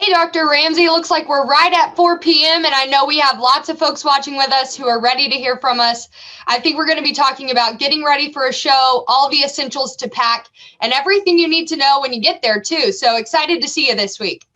Okay, Dr. Ramsey, looks like we're right at 4 p.m. and I know we have lots of folks watching with us who are ready to hear from us. I think we're going to be talking about getting ready for a show, all the essentials to pack, and everything you need to know when you get there too. So excited to see you this week.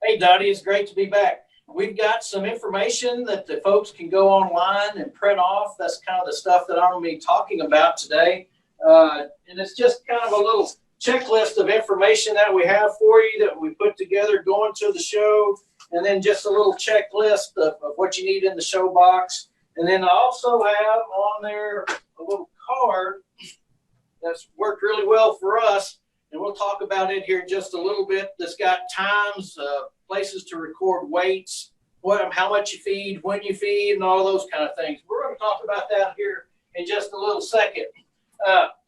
Hey, Dottie, it's great to be back. We've got some information that the folks can go online and print off. That's kind of the stuff that I'm going to be talking about today. And it's just kind of a little checklist of information that we have for you that we put together going to the show, and then just a little checklist of what you need in the show box. And then I also have on there a little card that's worked really well for us, and we'll talk about it here in just a little bit. That's got times, places to record weights, how much you feed, when you feed, and all those kind of things. We're going to talk about that here in just a little second.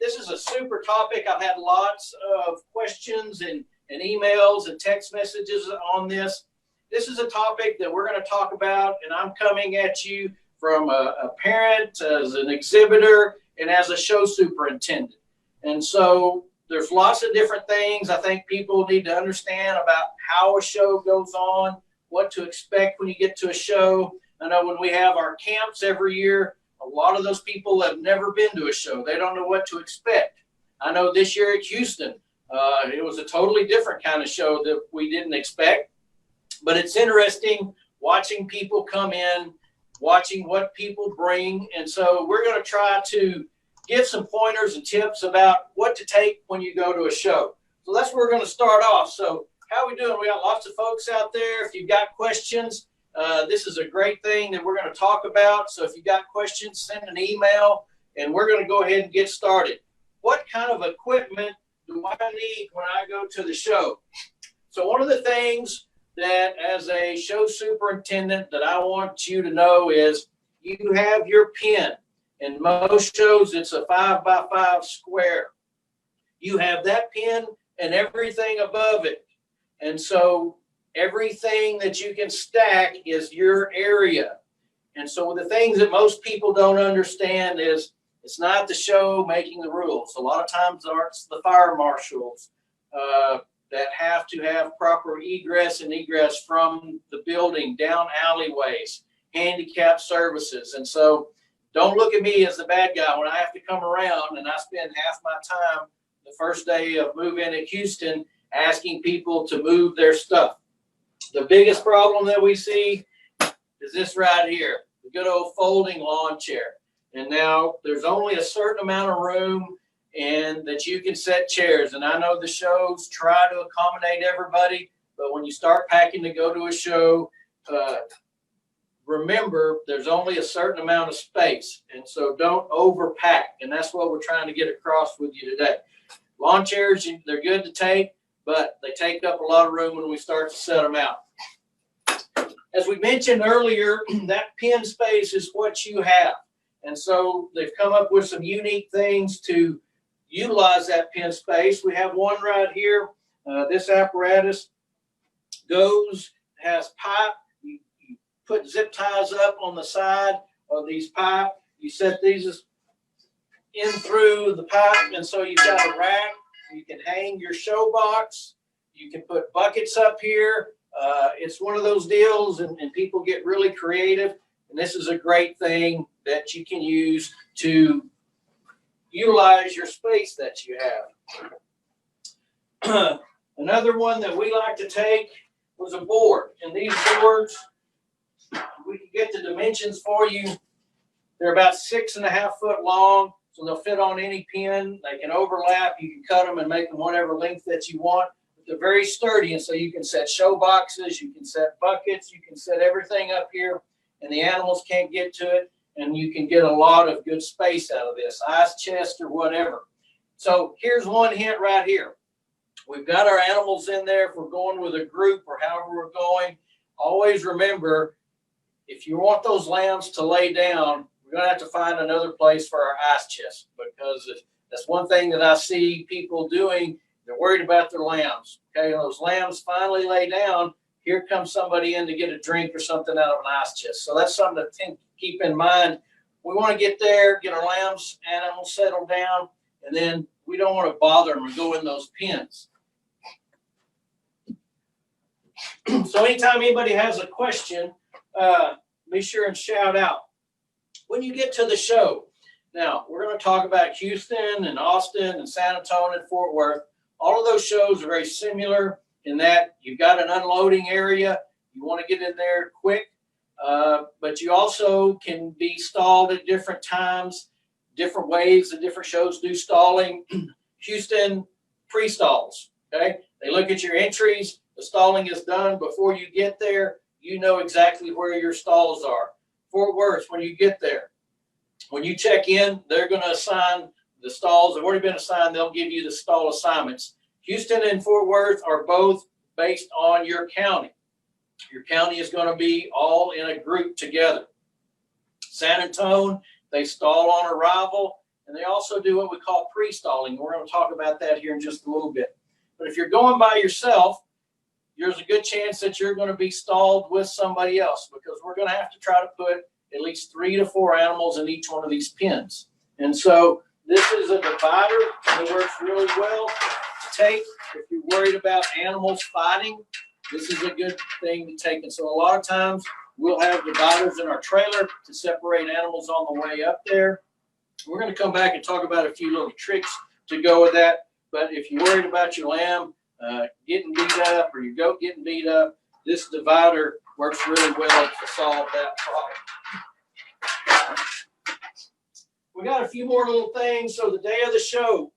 This is a super topic. I've had lots of questions and emails and text messages on this. This is a topic that we're going to talk about, and I'm coming at you from a parent, as an exhibitor, and as a show superintendent. And so there's lots of different things I think people need to understand about how a show goes on, what to expect when you get to a show. I know when we have our camps every year, a lot of those people have never been to a show. They don't know what to expect. I know this year at Houston, it was a totally different kind of show that we didn't expect. But it's interesting watching people come in, watching what people bring. And so we're going to try to give some pointers and tips about what to take when you go to a show. So that's where we're going to start off. So how are we doing? We got lots of folks out there. If you've got questions, this is a great thing that we're going to talk about. So if you got questions, send an email, and we're going to go ahead and get started. What kind of equipment do I need when I go to the show? So one of the things that as a show superintendent that I want you to know is you have your pin. In most shows, it's a 5x5 square. You have that pin and everything above it. And so everything that you can stack is your area. And so the things that most people don't understand is it's not the show making the rules. A lot of times it's the fire marshals that have to have proper egress and egress from the building, down alleyways, handicap services. And so don't look at me as the bad guy when I have to come around and I spend half my time the first day of move-in at Houston asking people to move their stuff. The biggest problem that we see is this right here, the good old folding lawn chair. And now there's only a certain amount of room and that you can set chairs. And I know the shows try to accommodate everybody, but when you start packing to go to a show, remember there's only a certain amount of space. And so don't overpack. And that's what we're trying to get across with you today. Lawn chairs, they're good to take, but they take up a lot of room when we start to set them out. As we mentioned earlier, that pin space is what you have. And so they've come up with some unique things to utilize that pin space. We have one right here. This apparatus has pipe. You put zip ties up on the side of these pipe. You set these in through the pipe, and so you've got a rack. You can hang your show box. You can put buckets up here. It's one of those deals, and people get really creative. And this is a great thing that you can use to utilize your space that you have. Another one that we like to take was a board. And these boards, we can get the dimensions for you. They're about 6.5 foot long, so they'll fit on any pin. They can overlap. You can cut them and make them whatever length that you want. But they're very sturdy, and so you can set show boxes, you can set buckets, you can set everything up here, and the animals can't get to it, and you can get a lot of good space out of this, ice chest or whatever. So here's one hint right here. We've got our animals in there if we're going with a group or however we're going. Always remember, if you want those lambs to lay down, we're going to have to find another place for our ice chest, because that's one thing that I see people doing. They're worried about their lambs. Okay, when those lambs finally lay down, here comes somebody in to get a drink or something out of an ice chest. So that's something to keep in mind. We want to get there, get our lambs, animals settled down, and then we don't want to bother them or go in those pens. So anytime anybody has a question, be sure and shout out. When you get to the show, now we're going to talk about Houston and Austin and San Antonio and Fort Worth. All of those shows are very similar in that you've got an unloading area. You want to get in there quick, but you also can be stalled at different times, different ways. The different shows do stalling. Houston pre-stalls, okay? They look at your entries. The stalling is done before you get there. You know exactly where your stalls are. Fort Worth, when you get there, when you check in, they're going to assign the stalls. Have already been assigned. They'll give you the stall assignments. Houston and Fort Worth are both based on your county. Your county is going to be all in a group together. San Antonio, they stall on arrival, and they also do what we call pre-stalling. We're going to talk about that here in just a little bit. But if you're going by yourself, there's a good chance that you're going to be stalled with somebody else, because we're going to have to try to put at least 3 to 4 animals in each one of these pens. And so this is a divider that works really well to take. If you're worried about animals fighting, this is a good thing to take. And so a lot of times we'll have dividers in our trailer to separate animals on the way up there. We're going to come back and talk about a few little tricks to go with that. But if you're worried about your lamb getting beat up or your goat getting beat up, this divider works really well to solve that problem. We got a few more little things. So the day of the show,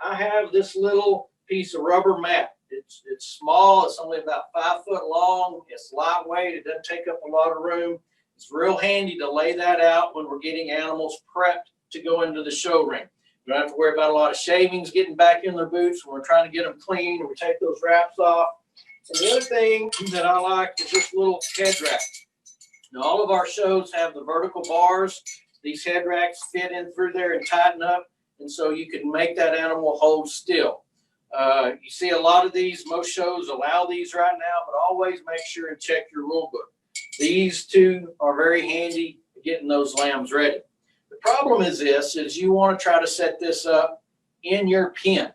I have this little piece of rubber mat. It's small. It's only about 5 foot long. It's lightweight. It doesn't take up a lot of room. It's real handy to lay that out when we're getting animals prepped to go into the show ring. You don't have to worry about a lot of shavings getting back in their boots when we're trying to get them clean, or we take those wraps off. And the other thing that I like is this little head rack. Now, all of our shows have the vertical bars. These head racks fit in through there and tighten up, and so you can make that animal hold still. You see a lot of these, most shows allow these right now, but always make sure and check your rule book. These two are very handy for getting those lambs ready. The problem is this, is you want to try to set this up in your pen.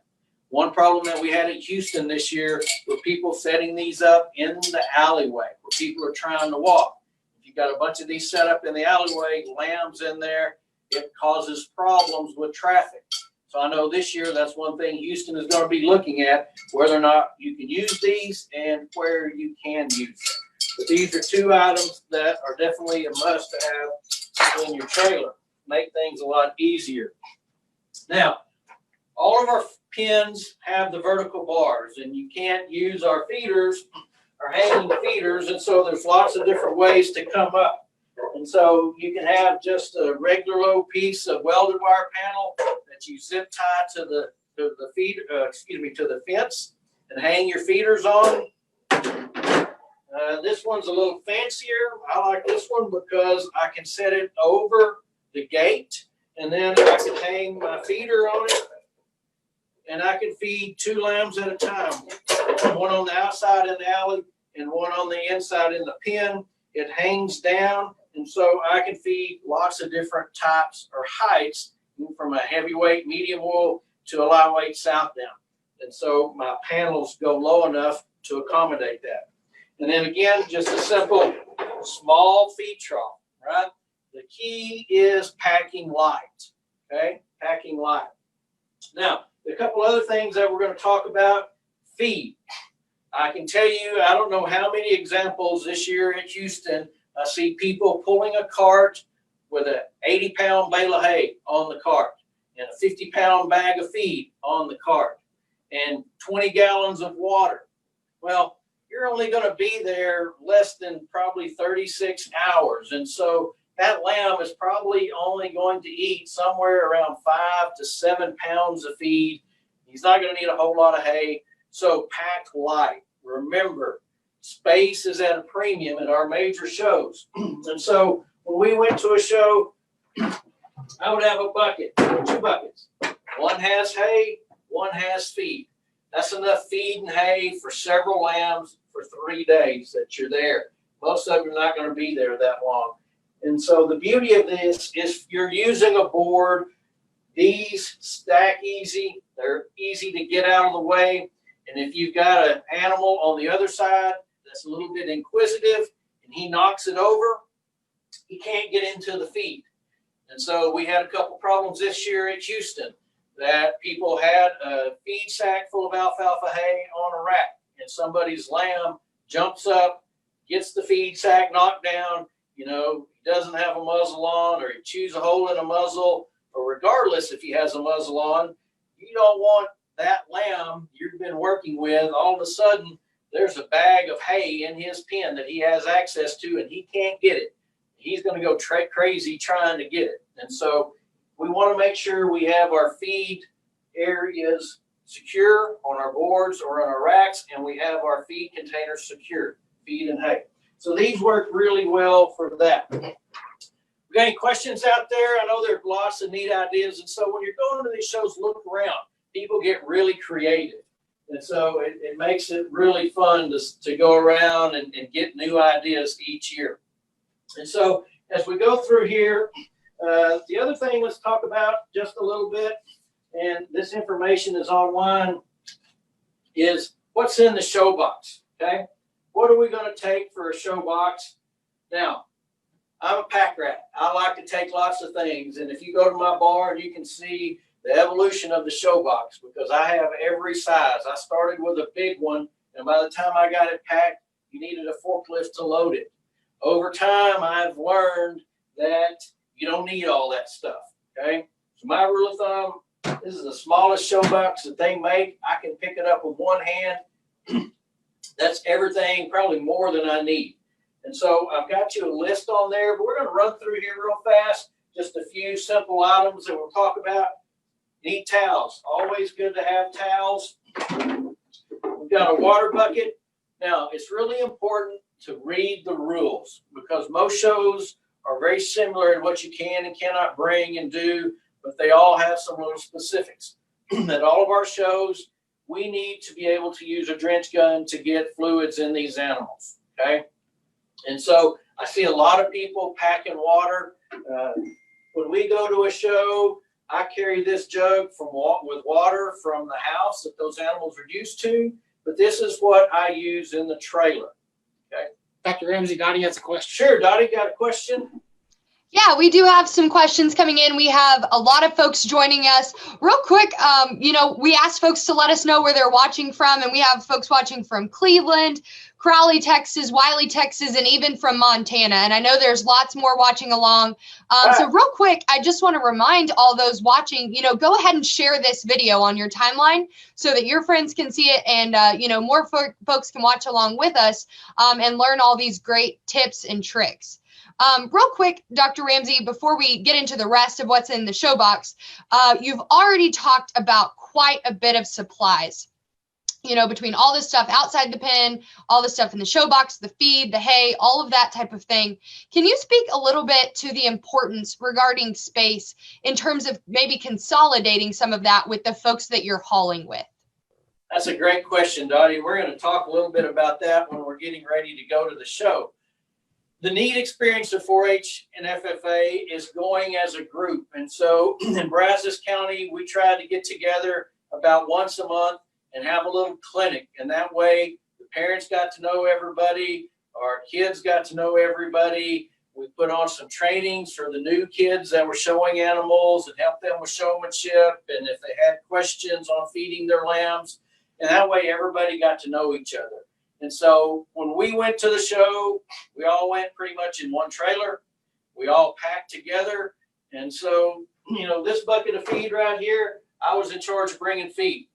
One problem that we had at Houston this year were people setting these up in the alleyway where people are trying to walk. If you've got a bunch of these set up in the alleyway, lambs in there, it causes problems with traffic. So I know this year that's one thing Houston is going to be looking at, whether or not you can use these and where you can use them. But these are two items that are definitely a must to have in your trailer. Make things a lot easier. Now, all of our pens have the vertical bars, and you can't use our feeders or hanging feeders, and so there's lots of different ways to come up. And so you can have just a regular low piece of welded wire panel that you zip tie to the fence and hang your feeders on. This one's a little fancier. I like this one because I can set it over the gate, and then I can hang my feeder on it, and I can feed 2 lambs at a time. One on the outside in the alley and one on the inside in the pen. It hangs down, and so I can feed lots of different types or heights, from a heavyweight, medium wool to a lightweight south down. And so my panels go low enough to accommodate that. And then again, just a simple small feed trough, right? The key is packing light, okay? Packing light. Now, a couple other things that we're going to talk about. Feed. I can tell you, I don't know how many examples this year at Houston, I see people pulling a cart with an 80-pound bale of hay on the cart and a 50-pound bag of feed on the cart and 20 gallons of water. Well, you're only going to be there less than probably 36 hours. And so that lamb is probably only going to eat somewhere around 5 to 7 pounds of feed. He's not going to need a whole lot of hay. So pack light. Remember, space is at a premium at our major shows. And so when we went to a show, I would have a bucket, 2 buckets. One has hay, one has feed. That's enough feed and hay for several lambs for 3 days that you're there. Most of them are not going to be there that long. And so the beauty of this is you're using a board. These stack easy. They're easy to get out of the way. And if you've got an animal on the other side that's a little bit inquisitive and he knocks it over, he can't get into the feed. And so we had a couple problems this year at Houston that people had a feed sack full of alfalfa hay on a rack, and somebody's lamb jumps up, gets the feed sack knocked down, you know, doesn't have a muzzle on, or he chews a hole in a muzzle, or regardless if he has a muzzle on, you don't want that lamb you've been working with, all of a sudden there's a bag of hay in his pen that he has access to and he can't get it. He's going to go crazy trying to get it. And so we want to make sure we have our feed areas secure on our boards or on our racks, and we have our feed containers secure, feed and hay. So these work really well for that. We got any questions out there? I know there's lots of neat ideas. And so when you're going to these shows, look around. People get really creative. And so it makes it really fun to go around and get new ideas each year. And so as we go through here, the other thing let's talk about just a little bit, and this information is online, is what's in the show box, okay? What are we going to take for a show box? Now, I'm a pack rat. I like to take lots of things, and if you go to my barn, you can see the evolution of the show box because I have every size. I started with a big one, and by the time I got it packed, you needed a forklift to load it. Over time, I've learned that you don't need all that stuff, okay? So my rule of thumb, this is the smallest show box that they make. I can pick it up with one hand. That's everything, probably more than I need. And so I've got you a list on there, but we're going to run through here real fast. Just a few simple items that we'll talk about. Need towels. Always good to have towels. We've got a water bucket. Now, it's really important to read the rules because most shows are very similar in what you can and cannot bring and do, but they all have some little specifics. At all of our shows, we need to be able to use a drench gun to get fluids in these animals, okay? And so I see a lot of people packing water. When we go to a show, I carry this jug with water from the house that those animals are used to, but this is what I use in the trailer, okay? Dr. Ramsey, Dottie has a question. Sure, Dottie, got a question? Yeah, we do have some questions coming in. We have a lot of folks joining us. Real quick, you know, we asked folks to let us know where they're watching from, and we have folks watching from Cleveland, Crowley, Texas, Wiley, Texas, and even from Montana. And I know there's lots more watching along. So real quick, I just want to remind all those watching, you know, go ahead and share this video on your timeline so that your friends can see it and, you know, more folks can watch along with us and learn all these great tips and tricks. Real quick, Dr. Ramsey, before we get into the rest of what's in the show box, you've already talked about quite a bit of supplies, you know, between all this stuff outside the pen, all the stuff in the show box, the feed, the hay, all of that type of thing. Can you speak a little bit to the importance regarding space in terms of maybe consolidating some of that with the folks that you're hauling with? That's a great question, Dottie. We're going to talk a little bit about that when we're getting ready to go to the show. The neat experience of 4-H and FFA is going as a group. And so in Brazos County, we try to get together about once a month and have a little clinic. And that way the parents got to know everybody, our kids got to know everybody. We put on some trainings for the new kids that were showing animals and help them with showmanship. And if they had questions on feeding their lambs, and that way everybody got to know each other. And so when we went to the show, we all went pretty much in one trailer. We all packed together. And so, you know, this bucket of feed right here, I was in charge of bringing feed.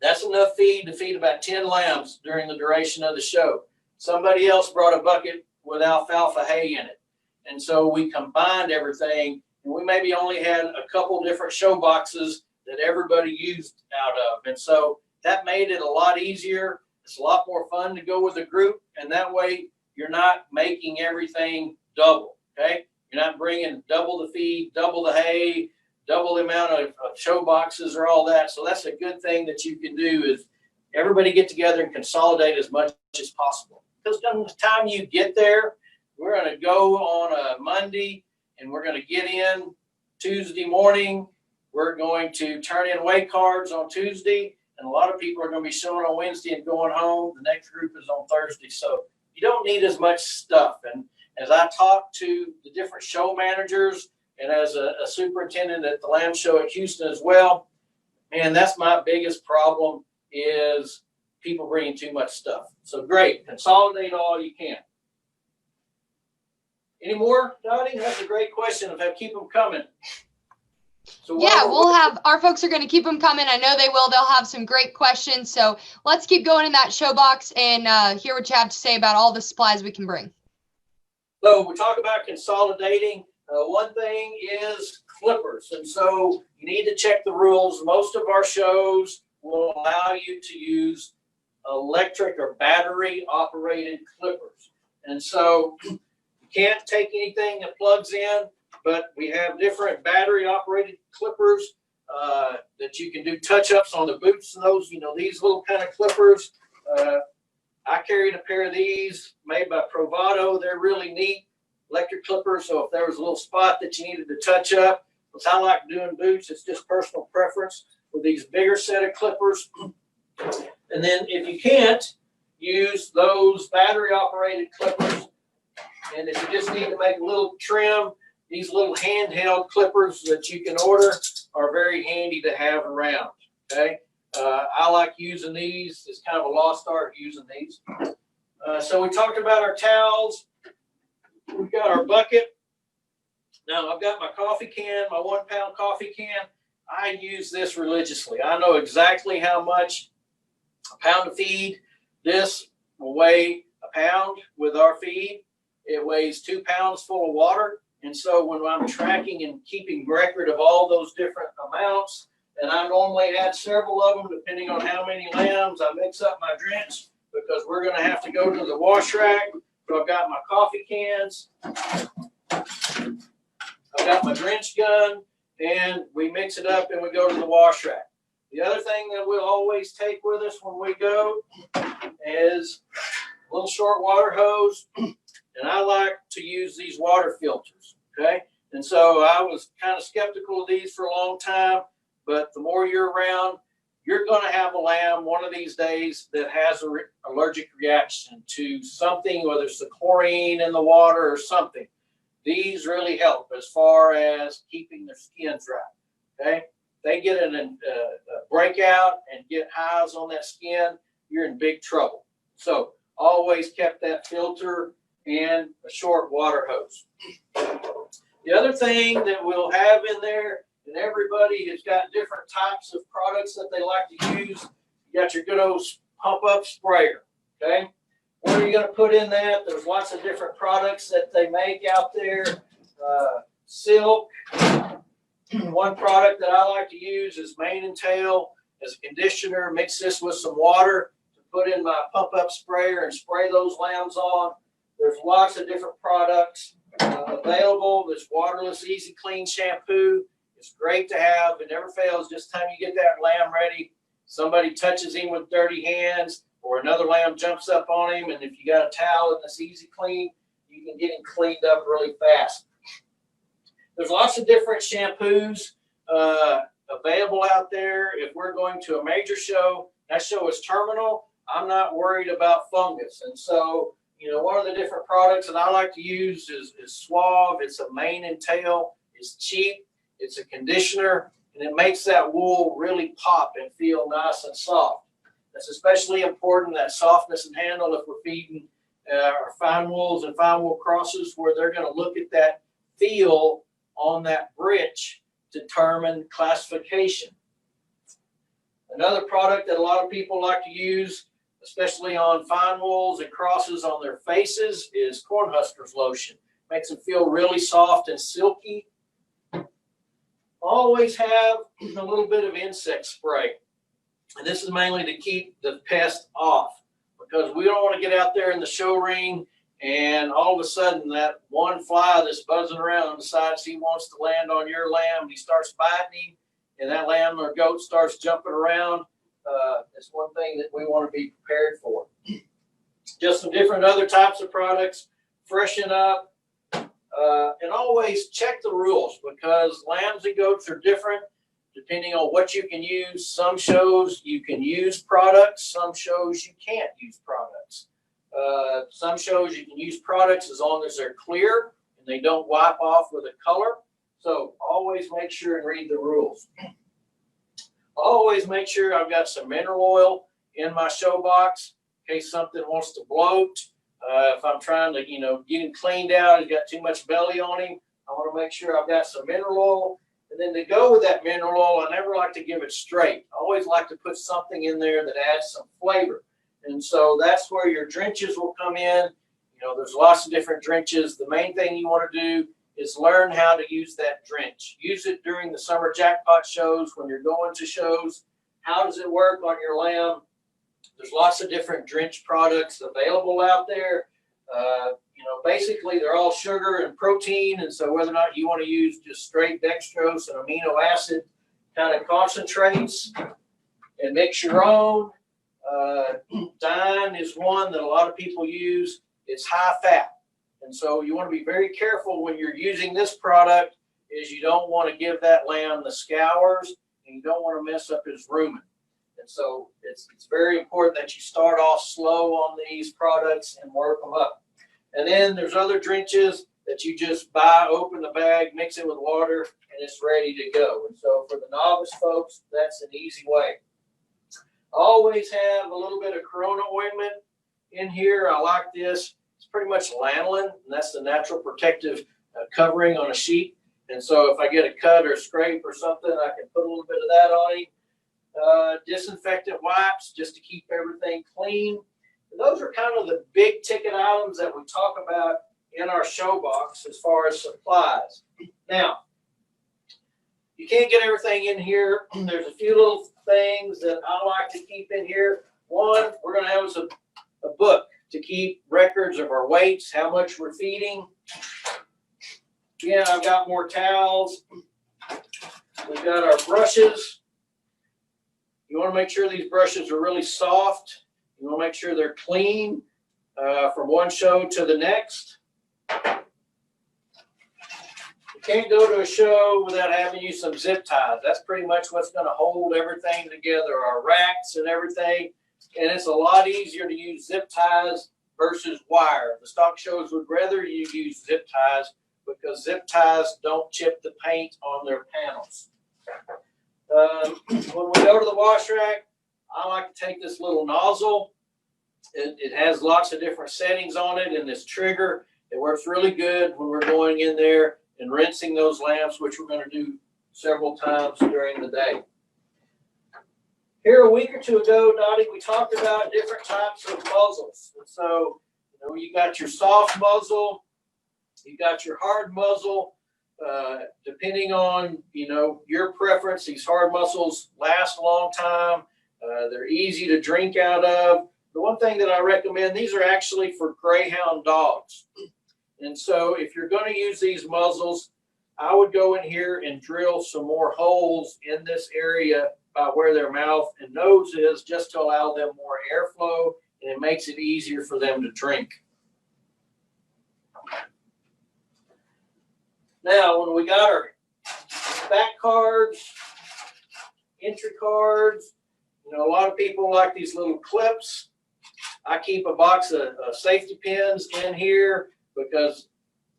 That's enough feed to feed about 10 lambs during the duration of the show. Somebody else brought a bucket with alfalfa hay in it. And so we combined everything, and we maybe only had a couple different show boxes that everybody used out of. And so that made it a lot easier. It's a lot more fun to go with a group, and that way you're not making everything double, okay? You're not bringing double the feed, double the hay, double the amount of show boxes or all that. So that's a good thing that you can do is everybody get together and consolidate as much as possible. Because by the time you get there, we're going to go on a Monday, and we're going to get in Tuesday morning. We're going to turn in weight cards on Tuesday. and a lot of people are going to be showing on Wednesday and going home. The next group is on Thursday. So you don't need as much stuff. And as I talk to the different show managers and as a superintendent at the Lamb Show at Houston as well, man, that's my biggest problem is people bringing too much stuff. So great, consolidate all you can. Any more, Dottie? That's a great question. Keep them coming. So yeah, we'll have, our folks are going to keep them coming. I know they will. They'll have some great questions. So let's keep going in that show box and hear what you have to say about all the supplies we can bring. So we talk about consolidating. One thing is clippers. And so you need to check the rules. Most of our shows will allow you to use electric or battery operated clippers. And so you can't take anything that plugs in, but we have different battery operated clippers that you can do touch-ups on the boots and those, these little kind of clippers. I carried a pair of these made by Provado. They're really neat electric clippers. So if there was a little spot that you needed to touch up, which I like doing boots, it's just personal preference with these bigger set of clippers. And then if you can't, use those battery operated clippers. And if you just need to make a little trim, these little handheld clippers that you can order are very handy to have around, okay? I like using these. It's kind of a lost art using these. So we talked about our towels. We've got our bucket. Now I've got my coffee can, my 1 pound coffee can. I use this religiously. I know exactly how much a pound of feed. This will weigh a pound with our feed. It weighs 2 pounds full of water. And so when I'm tracking and keeping record of all those different amounts, and I normally add several of them depending on how many lambs, I mix up my drench because we're going to have to go to the wash rack. So I've got my coffee cans, I've got my drench gun, and we mix it up and we go to the wash rack. The other thing that we'll always take with us when we go is a little short water hose. And I like to use these water filters, okay? And so I was kind of skeptical of these for a long time, but the more you're around, you're going to have a lamb one of these days that has an allergic reaction to something, whether it's the chlorine in the water or something. These really help as far as keeping their skin dry, okay? They get a breakout and get highs on that skin, you're in big trouble. So always kept that filter and a short water hose. The other thing that we'll have in there, and everybody has got different types of products that they like to use. You got your good old pump up sprayer, okay? What are you going to put in that? There's lots of different products that they make out there. Silk. One product that I like to use is mane and tail as a conditioner. Mix this with some water to put in my pump up sprayer and spray those lambs on. There's lots of different products available. There's waterless, easy clean shampoo. It's great to have. It never fails. Just time you get that lamb ready, somebody touches him with dirty hands or another lamb jumps up on him. And if you got a towel and it's easy clean, you can get him cleaned up really fast. There's lots of different shampoos available out there. If we're going to a major show, that show is terminal, I'm not worried about fungus. And so, one of the different products that I like to use is Suave. It's a mane and tail. It's cheap. It's a conditioner, and it makes that wool really pop and feel nice and soft. That's especially important, that softness and handle, if we're feeding our fine wools and fine wool crosses, where they're going to look at that feel on that britch to determine classification. Another product that a lot of people like to use, especially on fine wools and crosses on their faces, is Cornhuskers lotion. Makes them feel really soft and silky. Always have a little bit of insect spray. And this is mainly to keep the pest off, because we don't want to get out there in the show ring and all of a sudden that one fly that's buzzing around decides he wants to land on your lamb, and he starts biting him, and that lamb or goat starts jumping around. It's one thing that we want to be prepared for. Just some different other types of products. Freshen up, and always check the rules, because lambs and goats are different. depending on what you can use. Some shows you can use products, some shows you can't use products. Some shows you can use products as long as they're clear and they don't wipe off with a color. So always make sure and read the rules. Always make sure I've got some mineral oil in my show box in case something wants to bloat. If I'm trying to, get him cleaned out, he's got too much belly on him, I want to make sure I've got some mineral oil. And then to go with that mineral oil, I never like to give it straight. I always like to put something in there that adds some flavor. And so that's where your drenches will come in. There's lots of different drenches. The main thing you want to do is learn how to use that drench. Use it during the summer jackpot shows when you're going to shows. How does it work on your lamb? There's lots of different drench products available out there. Basically they're all sugar and protein, and so whether or not you want to use just straight dextrose and amino acid kind of concentrates and mix your own. Dine is one that a lot of people use. It's high fat, and so you want to be very careful when you're using this product. Is you don't want to give that lamb the scours, and you don't want to mess up his rumen. And so it's very important that you start off slow on these products and work them up. And then there's other drenches that you just buy, open the bag, mix it with water, and it's ready to go. And so for the novice folks, that's an easy way. Always have a little bit of Corona ointment in here. I like this. It's pretty much lanolin, and that's the natural protective covering on a sheep. And so if I get a cut or scrape or something, I can put a little bit of that on him. Disinfectant wipes just to keep everything clean. And those are kind of the big ticket items that we talk about in our show box as far as supplies. Now, you can't get everything in here. There's a few little things that I like to keep in here. One, we're going to have a book to keep records of our weights, how much we're feeding. Again, I've got more towels. We've got our brushes. You want to make sure these brushes are really soft. You want to make sure they're clean from one show to the next. You can't go to a show without having you some zip ties. That's pretty much what's going to hold everything together, our racks and everything. And it's a lot easier to use zip ties versus wire. The stock shows would rather you use zip ties because zip ties don't chip the paint on their panels. When we go to the wash rack, I like to take this little nozzle. It has lots of different settings on it, and this trigger, it works really good when we're going in there and rinsing those lamps, which we're going to do several times during the day. Here a week or two ago, Dottie, we talked about different types of muzzles. And so, you got your soft muzzle, you got your hard muzzle. Depending on, your preference, these hard muzzles last a long time. They're easy to drink out of. The one thing that I recommend, these are actually for greyhound dogs. And so if you're going to use these muzzles, I would go in here and drill some more holes in this area by where their mouth and nose is, just to allow them more airflow, and it makes it easier for them to drink. Now, when we got our back cards, entry cards, a lot of people like these little clips. I keep a box of safety pins in here because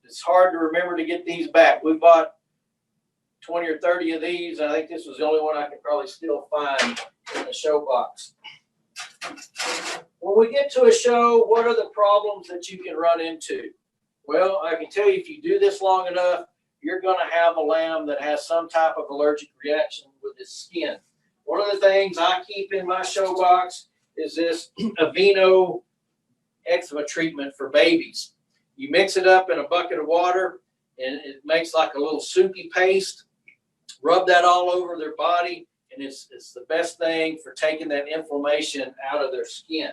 it's hard to remember to get these back. We bought 20 or 30 of these. I think this was the only one I could probably still find in the show box. When we get to a show, what are the problems that you can run into? Well, I can tell you, if you do this long enough, you're going to have a lamb that has some type of allergic reaction with its skin. One of the things I keep in my show box is this Aveeno eczema treatment for babies. You mix it up in a bucket of water, and it makes like a little soupy paste. Rub that all over their body, and it's the best thing for taking that inflammation out of their skin.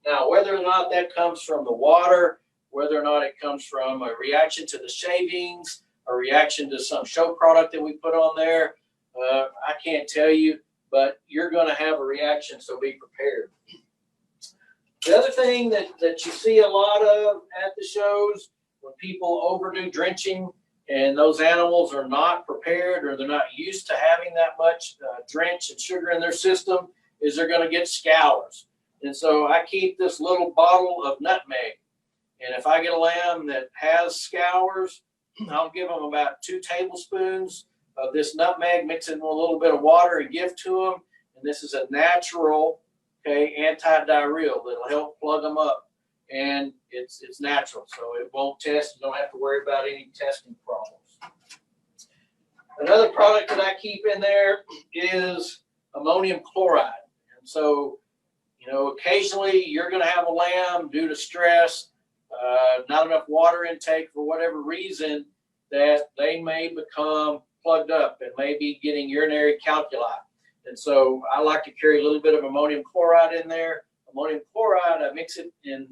Now, whether or not that comes from the water, whether or not it comes from a reaction to the shavings, a reaction to some show product that we put on there, I can't tell you, but you're going to have a reaction, so be prepared. The other thing that you see a lot of at the shows, when people overdo drenching and those animals are not prepared or they're not used to having that much drench and sugar in their system, is they're going to get scours. And so I keep this little bottle of nutmeg. And if I get a lamb that has scours, I'll give them about 2 tablespoons of this nutmeg, mix it in with a little bit of water and give to them. And this is a natural, anti-diarrheal that'll help plug them up. And it's natural, so it won't test. You don't have to worry about any testing problems. Another product that I keep in there is ammonium chloride. And so, occasionally you're going to have a lamb due to stress, not enough water intake for whatever reason, that they may become plugged up and may be getting urinary calculi. And so I like to carry a little bit of ammonium chloride in there. Ammonium chloride, I mix it in,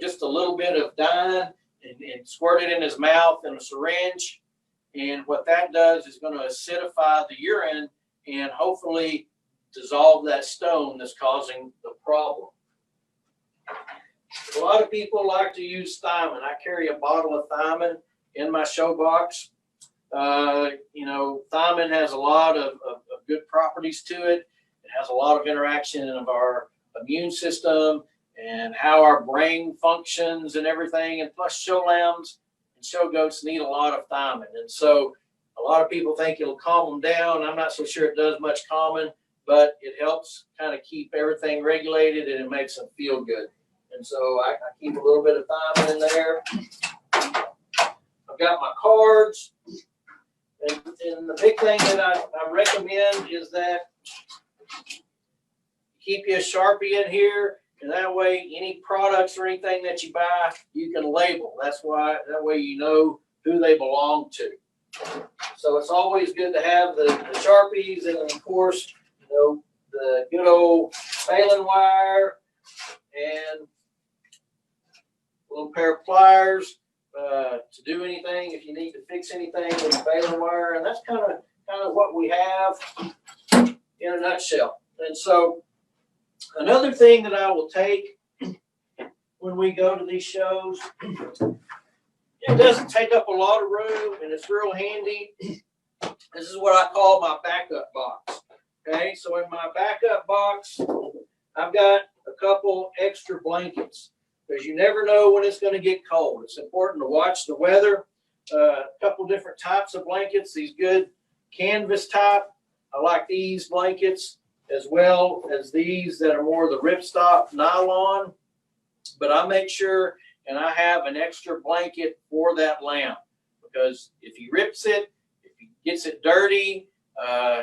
just a little bit of Dine and squirt it in his mouth in a syringe. And what that does is going to acidify the urine and hopefully dissolve that stone that's causing the problem. A lot of people like to use thiamine. I carry a bottle of thiamine in my show box. Thiamine has a lot of good properties to it. It has a lot of interaction of our immune system and how our brain functions and everything. And plus, show lambs and show goats need a lot of thiamine. And so a lot of people think it'll calm them down. I'm not so sure it does much calming, but it helps kind of keep everything regulated and it makes them feel good. And so I keep a little bit of thiamine in there. I've got my cards. And the big thing that I recommend is that keep you a Sharpie in here, and that way any products or anything that you buy, you can label. That way you know who they belong to. So it's always good to have the Sharpies, and of course, the good old baling wire and a little pair of pliers to do anything if you need to fix anything with the baling wire. And that's kind of what we have in a nutshell. And so another thing that I will take when we go to these shows, it doesn't take up a lot of room and it's real handy. This is what I call my backup box. Okay, so in my backup box, I've got a couple extra blankets, because you never know when it's going to get cold. It's important to watch the weather. A couple different types of blankets, these good canvas type. I like these blankets as well as these that are more the ripstop nylon. But I make sure and I have an extra blanket for that lamb, because if he rips it, if he gets it dirty,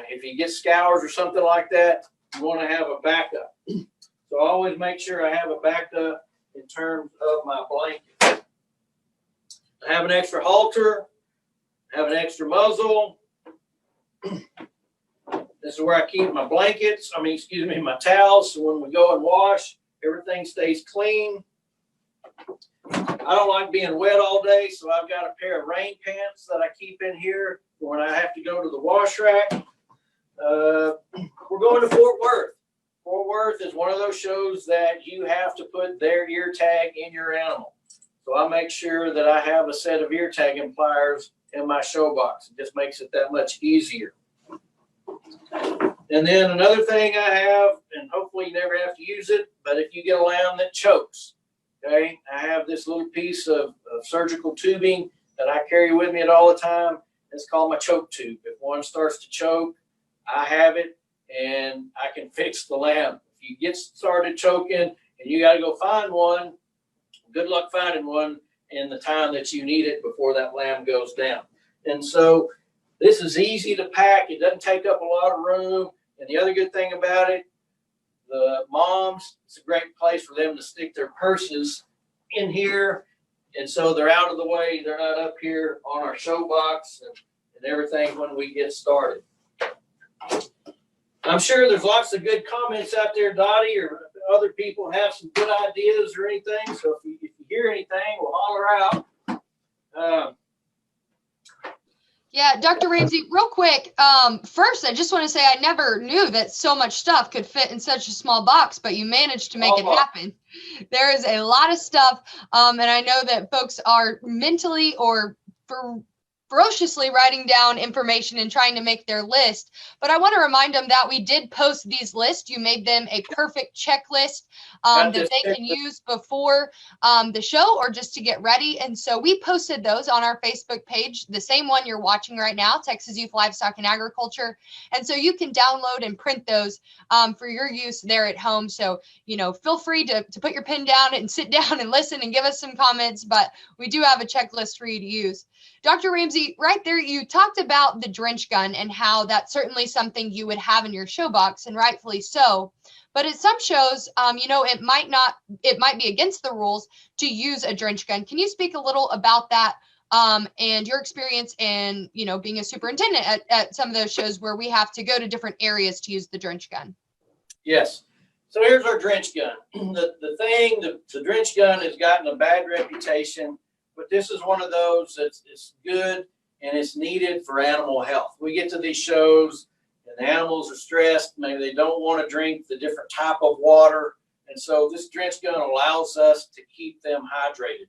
if he gets scours or something like that, you want to have a backup. So I always make sure I have a backup in terms of my blanket. I have an extra halter, I have an extra muzzle. This is where I keep my blankets, my towels, so when we go and wash, everything stays clean. I don't like being wet all day, so I've got a pair of rain pants that I keep in here for when I have to go to the wash rack. We're going to Fort Worth. Fort Worth is one of those shows that you have to put their ear tag in your animal. So I make sure that I have a set of ear tagging pliers in my show box. It just makes it that much easier. And then another thing I have, and hopefully you never have to use it, but if you get a lamb that chokes, okay, I have this little piece of surgical tubing that I carry with me at all the time. It's called my choke tube. If one starts to choke, I have it, and I can fix the lamb. If you get started choking and you got to go find one, good luck finding one in the time that you need it before that lamb goes down. And so this is easy to pack. It doesn't take up a lot of room. And the other good thing about it, the moms, it's a great place for them to stick their purses in here. And so they're out of the way. They're not up here on our show box and everything when we get started. I'm sure there's lots of good comments out there, Dottie, or other people have some good ideas or anything. So if you hear anything, we'll holler out. Yeah, Dr. Ramsey, real quick. First, I just want to say I never knew that so much stuff could fit in such a small box, but you managed to make it happen. There is a lot of stuff, and I know that folks are mentally or for ferociously writing down information and trying to make their list. But I want to remind them that we did post these lists. You made them a perfect checklist that they can use before the show or just to get ready. And so we posted those on our Facebook page, the same one you're watching right now, Texas Youth Livestock and Agriculture. And so you can download and print those for your use there at home. So, you know, feel free to put your pen down and sit down and listen and give us some comments, but we do have a checklist for you to use. Dr. Ramsey, right there, you talked about the drench gun and how that's certainly something you would have in your show box, and rightfully so. But at some shows, you know, it might be against the rules to use a drench gun. Can you speak a little about that and your experience in, you know, being a superintendent at some of those shows where we have to go to different areas to use the drench gun? Yes. So here's our drench gun. The drench gun has gotten a bad reputation, but this is one of those that's it's good and it's needed for animal health. We get to these shows and the animals are stressed. Maybe they don't want to drink the different type of water. And so this drench gun allows us to keep them hydrated.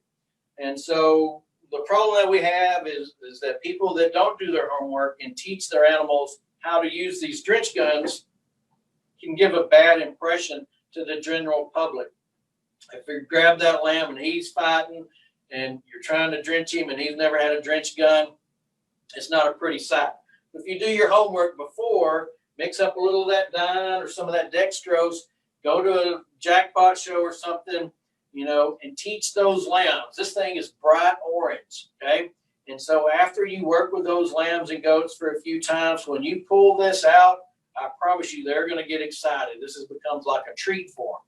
And so the problem that we have is that people that don't do their homework and teach their animals how to use these drench guns can give a bad impression to the general public. If you grab that lamb and he's fighting and you're trying to drench him and he's never had a drench gun, it's not a pretty sight. If you do your homework before, mix up a little of that Dine or some of that dextrose, go to a jackpot show or something, you know, and teach those lambs. This thing is bright orange, okay? And so after you work with those lambs and goats for a few times, when you pull this out, I promise you they're going to get excited. This becomes like a treat for them.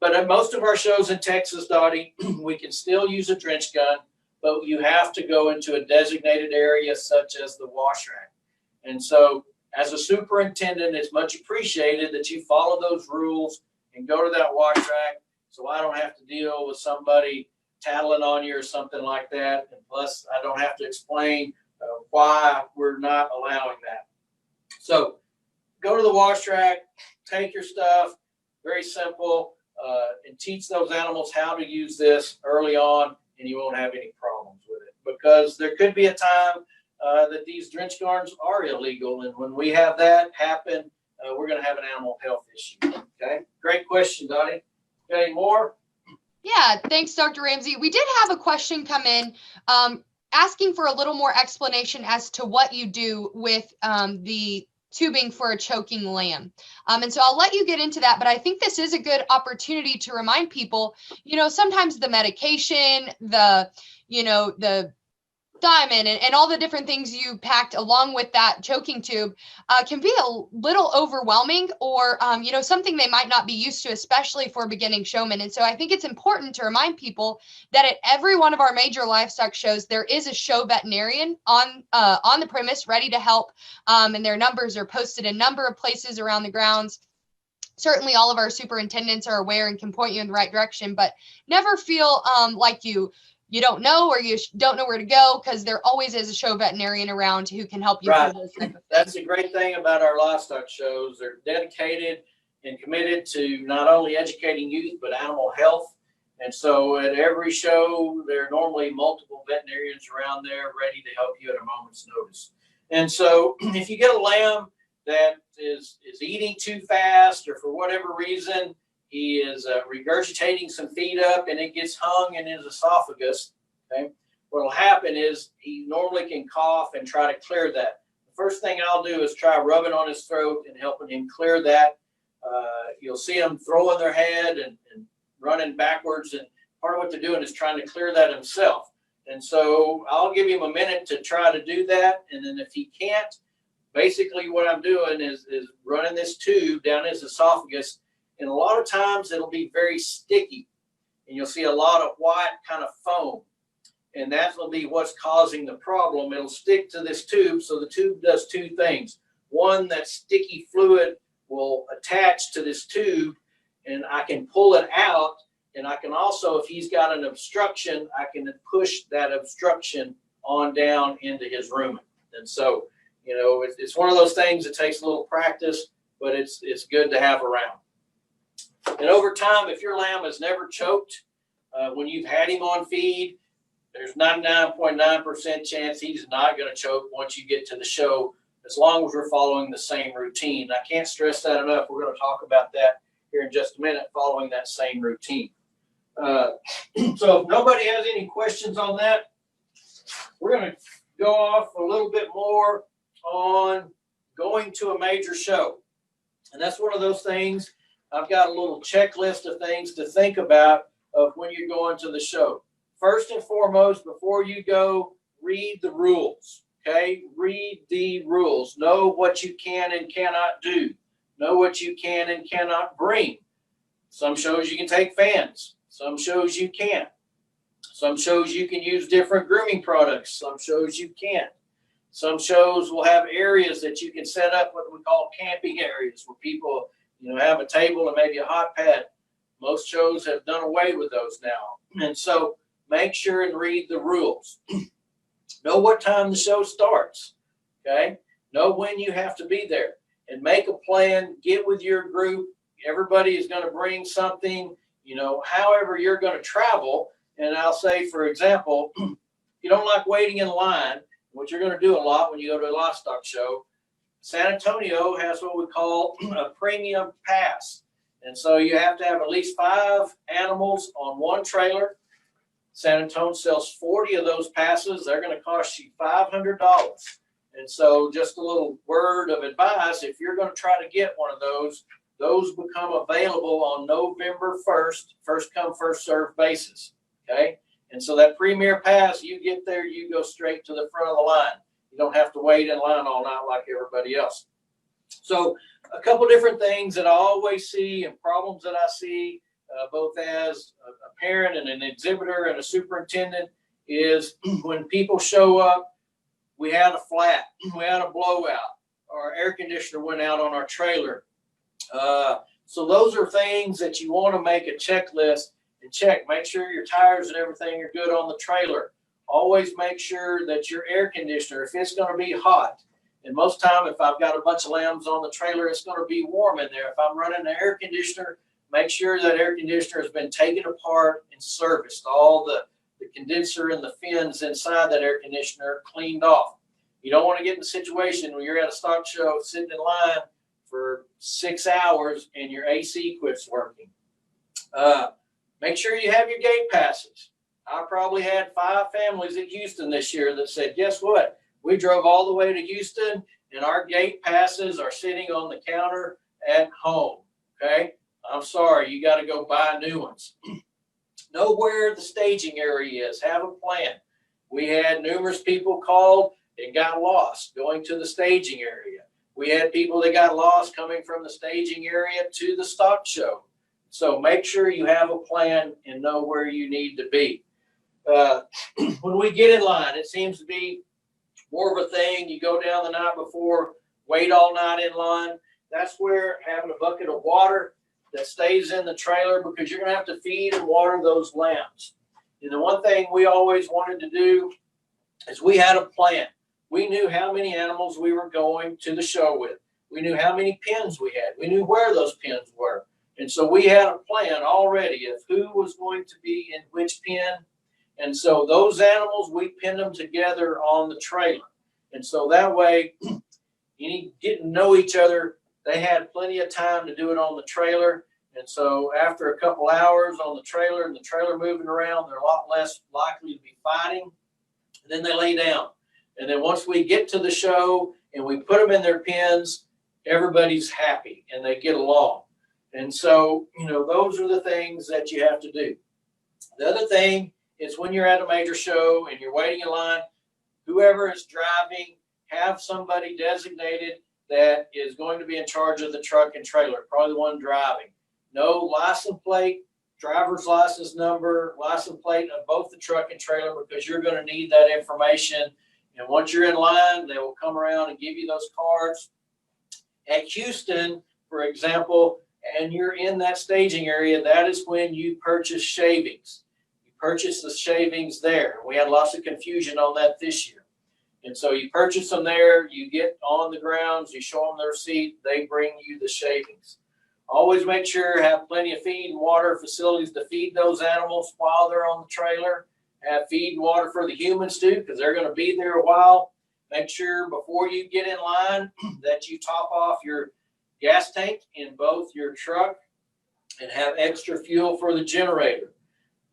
But at most of our shows in Texas, Dottie, we can still use a drench gun, but you have to go into a designated area such as the wash rack. And so as a superintendent, it's much appreciated that you follow those rules and go to that wash rack so I don't have to deal with somebody tattling on you or something like that. And plus, I don't have to explain why we're not allowing that. So go to the wash rack, take your stuff, very simple, and teach those animals how to use this early on, and you won't have any problems with it. Because there could be a time that these drench guns are illegal, and when we have that happen, we're going to have an animal health issue. Okay, great question, Dottie. Got any more? Yeah, thanks, Dr. Ramsey. We did have a question come in asking for a little more explanation as to what you do with the tubing for a choking lamb. And so I'll let you get into that, but I think this is a good opportunity to remind people, you know, sometimes the medication, the diamond and all the different things you packed along with that choking tube can be a little overwhelming or, you know, something they might not be used to, especially for beginning showmen. And so I think it's important to remind people that at every one of our major livestock shows, there is a show veterinarian on the premise ready to help. And their numbers are posted in a number of places around the grounds. Certainly all of our superintendents are aware and can point you in the right direction, but never feel like you don't know or you don't know where to go, because there always is a show veterinarian around who can help you. Right. That's the great thing about our livestock shows. They're dedicated and committed to not only educating youth, but animal health. And so at every show, there are normally multiple veterinarians around there ready to help you at a moment's notice. And so if you get a lamb that is eating too fast, or for whatever reason, he is regurgitating some feed up and it gets hung in his esophagus, okay, what will happen is he normally can cough and try to clear that. The first thing I'll do is try rubbing on his throat and helping him clear that. You'll see them throwing their head and running backwards, and part of what they're doing is trying to clear that himself. And so I'll give him a minute to try to do that, and then if he can't, basically what I'm doing is running this tube down his esophagus. And a lot of times it'll be very sticky, and you'll see a lot of white kind of foam, and that will be what's causing the problem. It'll stick to this tube, so the tube does two things. One, that sticky fluid will attach to this tube, and I can pull it out, and I can also, if he's got an obstruction, I can push that obstruction on down into his rumen. And so, you know, it's one of those things that takes a little practice, but it's good to have around. And over time, if your lamb has never choked, when you've had him on feed, there's 99.9% chance he's not going to choke once you get to the show, as long as we're following the same routine. I can't stress that enough. We're going to talk about that here in just a minute, following that same routine. So if nobody has any questions on that, we're going to go off a little bit more on going to a major show. And that's one of those things. I've got a little checklist of things to think about of when you're going to the show. First and foremost, before you go, read the rules. Okay, read the rules. Know what you can and cannot do. Know what you can and cannot bring. Some shows you can take fans. Some shows you can't. Some shows you can use different grooming products. Some shows you can't. Some shows will have areas that you can set up what we call camping areas, where people, have a table and maybe a hot pad. Most shows have done away with those now. And so make sure and read the rules. Know what time the show starts. Okay? Know when you have to be there. And make a plan. Get with your group. Everybody is going to bring something, however you're going to travel. And I'll say, for example, if you don't like waiting in line, which you're going to do a lot when you go to a livestock show, San Antonio has what we call a premium pass. And so you have to have at least 5 animals on one trailer. San Antonio sells 40 of those passes. They're going to cost you $500. And so just a little word of advice, if you're going to try to get one of those become available on November 1st, first come, first served basis. Okay? And so that premier pass, you get there, you go straight to the front of the line. You don't have to wait in line all night like everybody else. So a couple different things that I always see and problems that I see, both as a parent and an exhibitor and a superintendent, is when people show up, we had a flat, we had a blowout, our air conditioner went out on our trailer. So those are things that you want to make a checklist and check. Make sure your tires and everything are good on the trailer. Always make sure that your air conditioner, if it's going to be hot, and most time if I've got a bunch of lambs on the trailer, it's going to be warm in there. If I'm running the air conditioner, make sure that air conditioner has been taken apart and serviced. All the condenser and the fins inside that air conditioner cleaned off. You don't want to get in a situation where you're at a stock show sitting in line for 6 hours and your AC quits working. Make sure you have your gate passes. I probably had 5 families at Houston this year that said, guess what? We drove all the way to Houston and our gate passes are sitting on the counter at home. Okay? I'm sorry, you got to go buy new ones. Know where the staging area is. Have a plan. We had numerous people called and got lost going to the staging area. We had people that got lost coming from the staging area to the stock show. So make sure you have a plan and know where you need to be. When we get in line, it seems to be more of a thing. You go down the night before, wait all night in line. That's where having a bucket of water that stays in the trailer, because you're going to have to feed and water those lambs. And the one thing we always wanted to do is we had a plan. We knew how many animals we were going to the show with. We knew how many pens we had. We knew where those pens were. And so we had a plan already of who was going to be in which pen. And so those animals, we pinned them together on the trailer. And so that way, you get to know each other. They had plenty of time to do it on the trailer. And so after a couple hours on the trailer and the trailer moving around, they're a lot less likely to be fighting. And then they lay down. And then once we get to the show and we put them in their pens, everybody's happy and they get along. And so, those are the things that you have to do. The other thing is when you're at a major show and you're waiting in line, whoever is driving, have somebody designated that is going to be in charge of the truck and trailer, probably the one driving. No license plate, driver's license number, license plate of both the truck and trailer, because you're going to need that information. And once you're in line, they will come around and give you those cards. At Houston, for example, and you're in that staging area, that is when you purchase shavings. You purchase the shavings there. We had lots of confusion on that this year. And so you purchase them there, you get on the grounds, you show them the receipt, they bring you the shavings. Always make sure have plenty of feed and water facilities to feed those animals while they're on the trailer. have feed and water for the humans too, because they're going to be there a while. Make sure before you get in line that you top off your gas tank in both your truck and have extra fuel for the generator.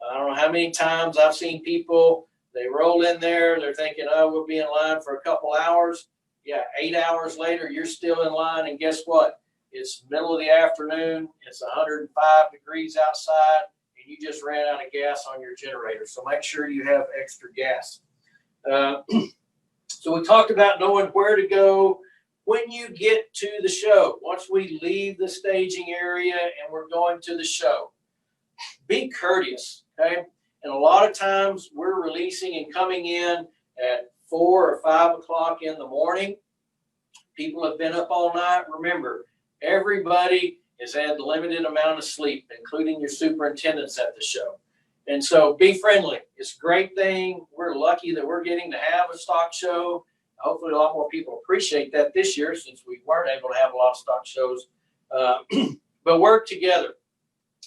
I don't know how many times I've seen people, they roll in there, they're thinking, oh, we'll be in line for a couple hours. Yeah, 8 hours later, you're still in line, and guess what? It's middle of the afternoon, it's 105 degrees outside, and you just ran out of gas on your generator. So make sure you have extra gas. So we talked about knowing where to go when you get to the show. Once we leave the staging area and we're going to the show, be courteous, okay? And a lot of times we're releasing and coming in at 4 or 5 o'clock in the morning. People have been up all night. Remember, everybody has had the limited amount of sleep, including your superintendents at the show. And so be friendly. It's a great thing. We're lucky that we're getting to have a stock show. Hopefully a lot more people appreciate that this year, since we weren't able to have a lot of stock shows. But work together.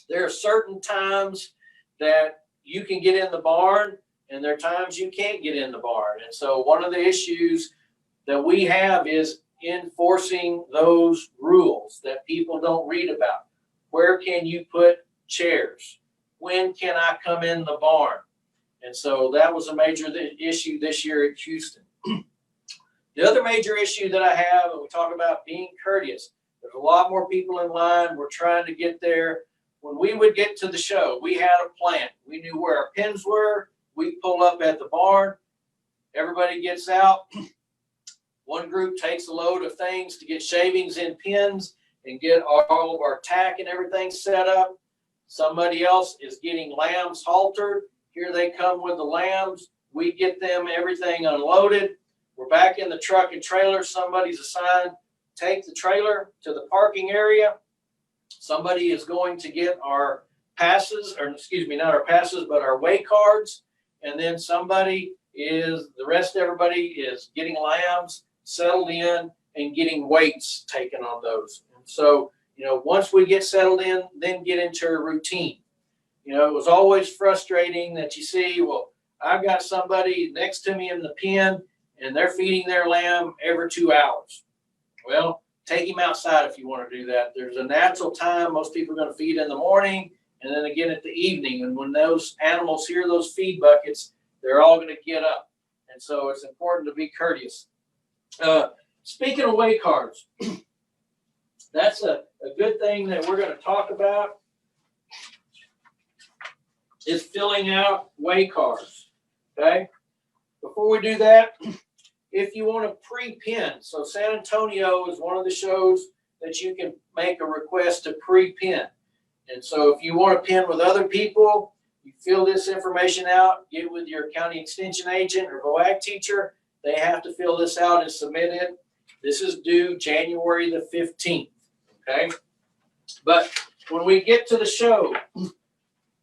There are certain times that you can get in the barn, and there are times you can't get in the barn. And so one of the issues that we have is enforcing those rules that people don't read about. Where can you put chairs? When can I come in the barn? And so that was a major issue this year at Houston. The other major issue that I have, and we talk about being courteous, there's a lot more people in line. We're trying to get there. When we would get to the show, we had a plan. We knew where our pins were. We pull up at the barn. Everybody gets out. One group takes a load of things to get shavings in pins and get all of our tack and everything set up. Somebody else is getting lambs haltered. Here they come with the lambs. We get them everything unloaded. We're back in the truck and trailer. Somebody's assigned to take the trailer to the parking area. Somebody is going to get our passes, or excuse me, not our passes, but our weigh cards. And then the rest of everybody is getting lambs settled in and getting weights taken on those. And so, once we get settled in, then get into a routine. It was always frustrating that you see, well, I've got somebody next to me in the pen and they're feeding their lamb every 2 hours. Well, take him outside if you want to do that. There's a natural time most people are going to feed in the morning and then again at the evening. And when those animals hear those feed buckets, they're all going to get up. And so it's important to be courteous. Speaking of weigh cards, that's a good thing that we're going to talk about is filling out weigh cards, okay? Before we do that, if you want to pre-pin, so San Antonio is one of the shows that you can make a request to pre-pin. And so if you want to pin with other people, you fill this information out, get with your county extension agent or VOAG teacher. They have to fill this out and submit it. This is due January the 15th, okay? But when we get to the show,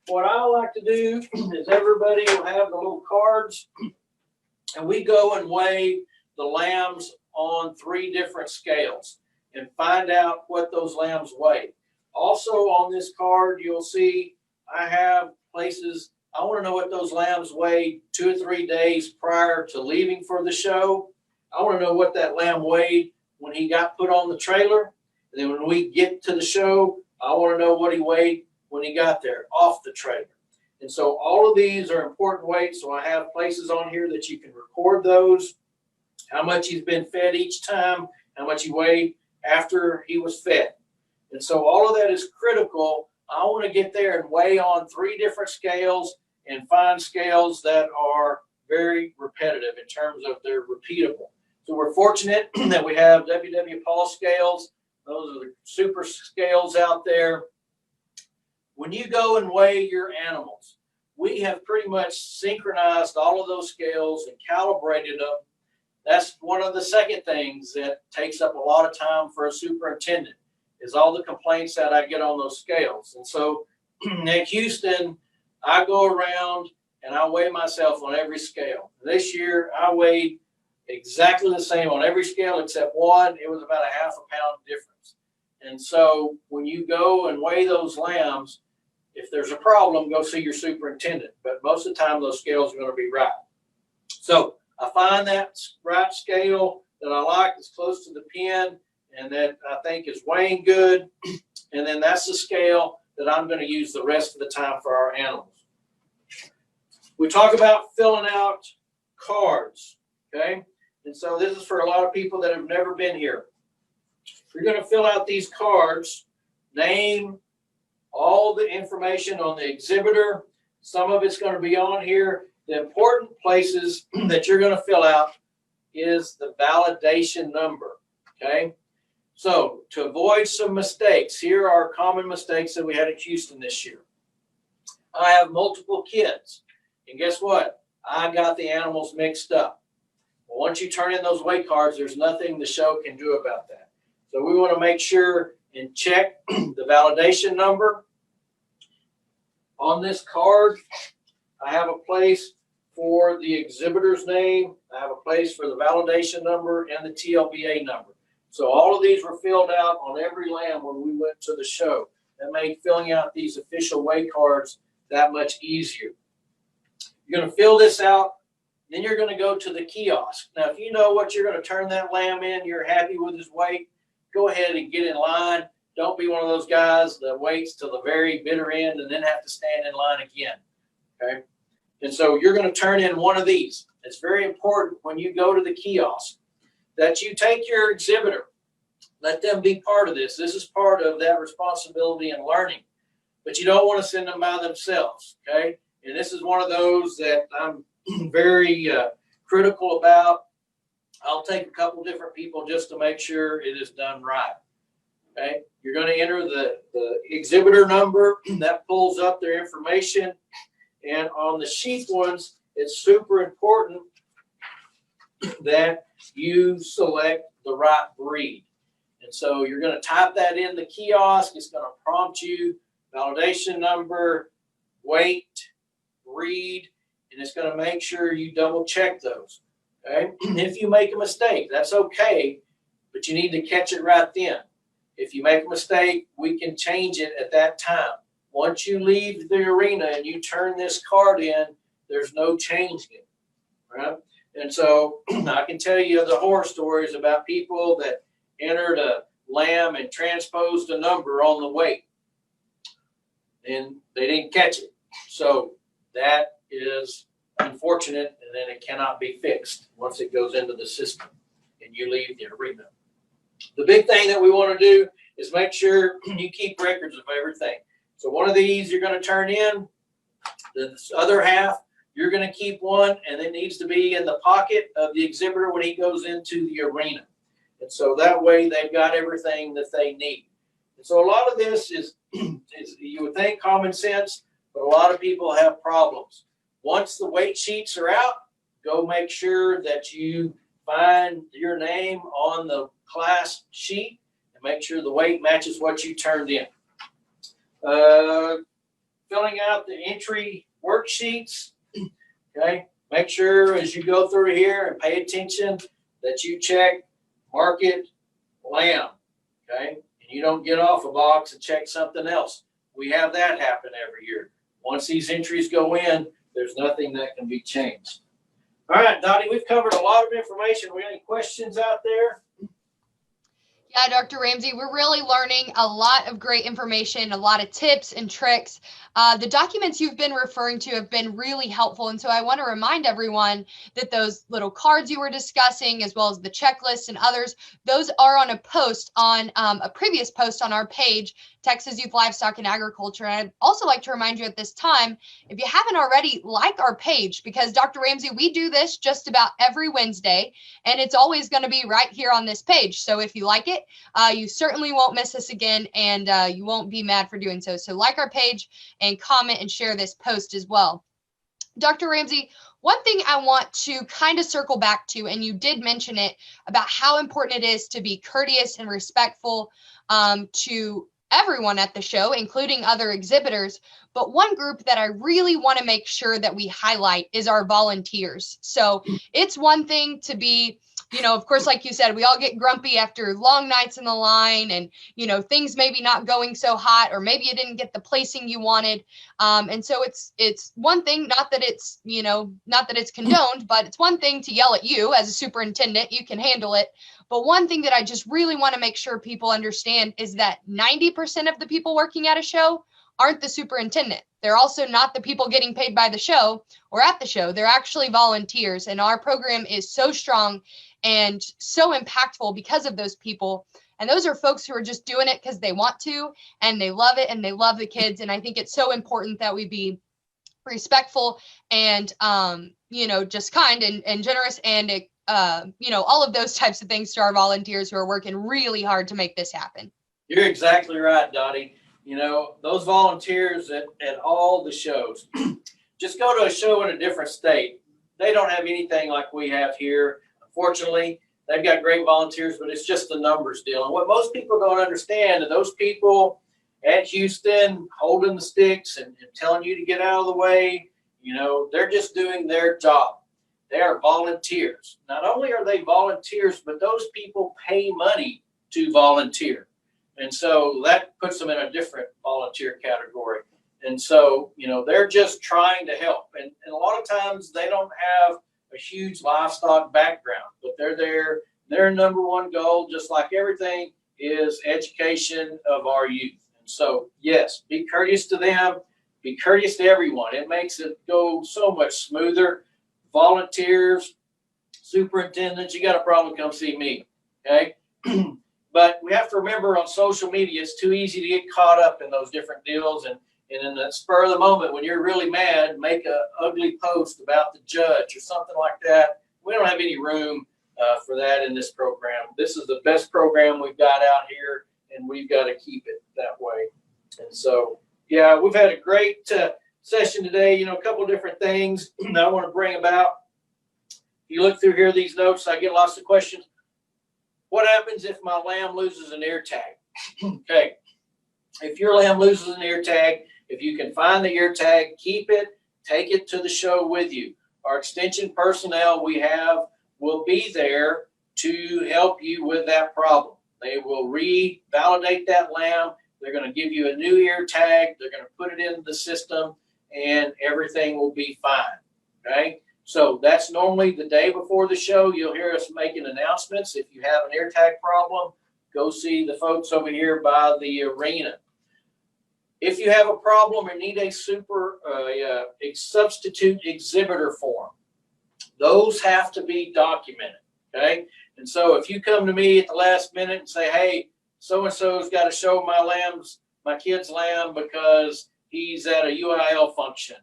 what I like to do is everybody will have the little cards, and we go and weigh the lambs on 3 different scales and find out what those lambs weigh. Also on this card, you'll see I have places, I want to know what those lambs weighed 2 or 3 days prior to leaving for the show. I want to know what that lamb weighed when he got put on the trailer. And then when we get to the show, I want to know what he weighed when he got there off the trailer. And so all of these are important weights. So I have places on here that you can record those, how much he's been fed each time, how much he weighed after he was fed. And so all of that is critical. I want to get there and weigh on 3 different scales and find scales that are very repetitive in terms of they're repeatable. So we're fortunate that we have WW Pulse scales. Those are the super scales out there. When you go and weigh your animals, we have pretty much synchronized all of those scales and calibrated them. That's one of the second things that takes up a lot of time for a superintendent is all the complaints that I get on those scales. And so at Houston, I go around and I weigh myself on every scale. This year, I weighed exactly the same on every scale except one. It was about a half a pound difference. And so when you go and weigh those lambs, If there's a problem, go see your superintendent. But most of the time, those scales are going to be right. So I find that right scale that I like is close to the pin and that I think is weighing good. And then that's the scale that I'm going to use the rest of the time for our animals. We talk about filling out cards, okay? And so this is for a lot of people that have never been here. You're going to fill out these cards, name, all the information on the exhibitor. Some of it's going to be on here. The important places that you're going to fill out is the validation number, okay? So to avoid some mistakes, here are common mistakes that we had at Houston this year. I have multiple kids, and guess what? I got the animals mixed up. Well, once you turn in those weight cards, there's nothing the show can do about that. So we want to make sure and check the validation number. On this card, I have a place for the exhibitor's name. I have a place for the validation number and the TLBA number. So all of these were filled out on every lamb when we went to the show. That made filling out these official weight cards that much easier. You're going to fill this out. Then you're going to go to the kiosk. Now, if you know what you're going to turn that lamb in, you're happy with his weight, go ahead and get in line. Don't be one of those guys that waits till the very bitter end and then have to stand in line again, okay? And so you're going to turn in one of these. It's very important when you go to the kiosk that you take your exhibitor. Let them be part of this. This is part of that responsibility and learning. But you don't want to send them by themselves, okay? And this is one of those that I'm very critical about. I'll take a couple different people just to make sure it is done right. Okay, you're going to enter the exhibitor number that pulls up their information, and on the sheep ones, it's super important that you select the right breed. And so you're going to type that in the kiosk. It's going to prompt you validation number, weight, breed, and it's going to make sure you double check those. Okay, if you make a mistake, that's okay, but you need to catch it right then. If you make a mistake, we can change it at that time. Once you leave the arena and you turn this card in, there's no changing it, right? And so I can tell you the horror stories about people that entered a lamb and transposed a number on the weight, and they didn't catch it. So that is unfortunate, and then it cannot be fixed once it goes into the system and you leave the arena. The big thing that we want to do is make sure you keep records of everything. So one of these you're going to turn in. The other half, you're going to keep one, and it needs to be in the pocket of the exhibitor when he goes into the arena. And so that way they've got everything that they need. And so a lot of this is you would think common sense, but a lot of people have problems. Once the weight sheets are out, go make sure that you find your name on the class sheet and make sure the weight matches what you turned in. Filling out the entry worksheets, okay? Make sure as you go through here and pay attention that you check market lamb, okay? And you don't get off a box and check something else. We have that happen every year. Once these entries go in, there's nothing that can be changed. All right, Dottie, we've covered a lot of information. We got any questions out there? Yeah, Dr. Ramsey, we're really learning a lot of great information, a lot of tips and tricks. The documents you've been referring to have been really helpful. And so I want to remind everyone that those little cards you were discussing, as well as the checklists and others, those are on a post on a previous post on our page, Texas Youth Livestock and Agriculture. And I'd also like to remind you at this time, if you haven't already, like our page, because Dr. Ramsey, we do this just about every Wednesday, and it's always going to be right here on this page. So if you like it, you certainly won't miss us again, and you won't be mad for doing so. So like our page and comment and share this post as well. Dr. Ramsey, one thing I want to kind of circle back to, and you did mention it, about how important it is to be courteous and respectful to everyone at the show, including other exhibitors. But one group that I really want to make sure that we highlight is our volunteers. So it's one thing to be of course, like you said, we all get grumpy after long nights in the line and, things maybe not going so hot, or maybe you didn't get the placing you wanted. And so it's one thing, not that it's condoned, but it's one thing to yell at you as a superintendent. You can handle it. But one thing that I just really want to make sure people understand is that 90% of the people working at a show aren't the superintendent. They're also not the people getting paid by the show or at the show. They're actually volunteers. And our program is so strong and so impactful because of those people. And those are folks who are just doing it because they want to, and they love it, and they love the kids. And I think it's so important that we be respectful and, just kind and generous and, all of those types of things to our volunteers who are working really hard to make this happen. You're exactly right, Dottie. Those volunteers at all the shows, just go to a show in a different state. They don't have anything like we have here. Unfortunately, they've got great volunteers, but it's just the numbers deal. And what most people don't understand, and those people at Houston holding the sticks and telling you to get out of the way, they're just doing their job. They are volunteers. Not only are they volunteers, but those people pay money to volunteer. And so that puts them in a different volunteer category. And so, they're just trying to help. And a lot of times they don't have a huge livestock background, but they're there. Their number one goal, just like everything, is education of our youth. And so, yes, be courteous to them. Be courteous to everyone. It makes it go so much smoother. Volunteers, superintendents, you got a problem, come see me. Okay. But we have to remember, on social media, it's too easy to get caught up in those different deals. And in the spur of the moment, when you're really mad, make an ugly post about the judge or something like that. We don't have any room for that in this program. This is the best program we've got out here, and we've got to keep it that way. And so, yeah, we've had a great session today. A couple of different things that I want to bring about. If you look through here, these notes, I get lots of questions. What happens if my lamb loses an ear tag? Okay. If your lamb loses an ear tag, if you can find the ear tag, keep it, take it to the show with you. Our extension personnel we have will be there to help you with that problem. They will revalidate that lamb. They're going to give you a new ear tag. They're going to put it into the system, and everything will be fine. Okay. So that's normally the day before the show. You'll hear us making announcements. If you have an ear tag problem, go see the folks over here by the arena. If you have a problem or need a substitute exhibitor form, those have to be documented. Okay. And so if you come to me at the last minute and say, hey, so-and-so's got to show my kid's lamb because he's at a UIL function,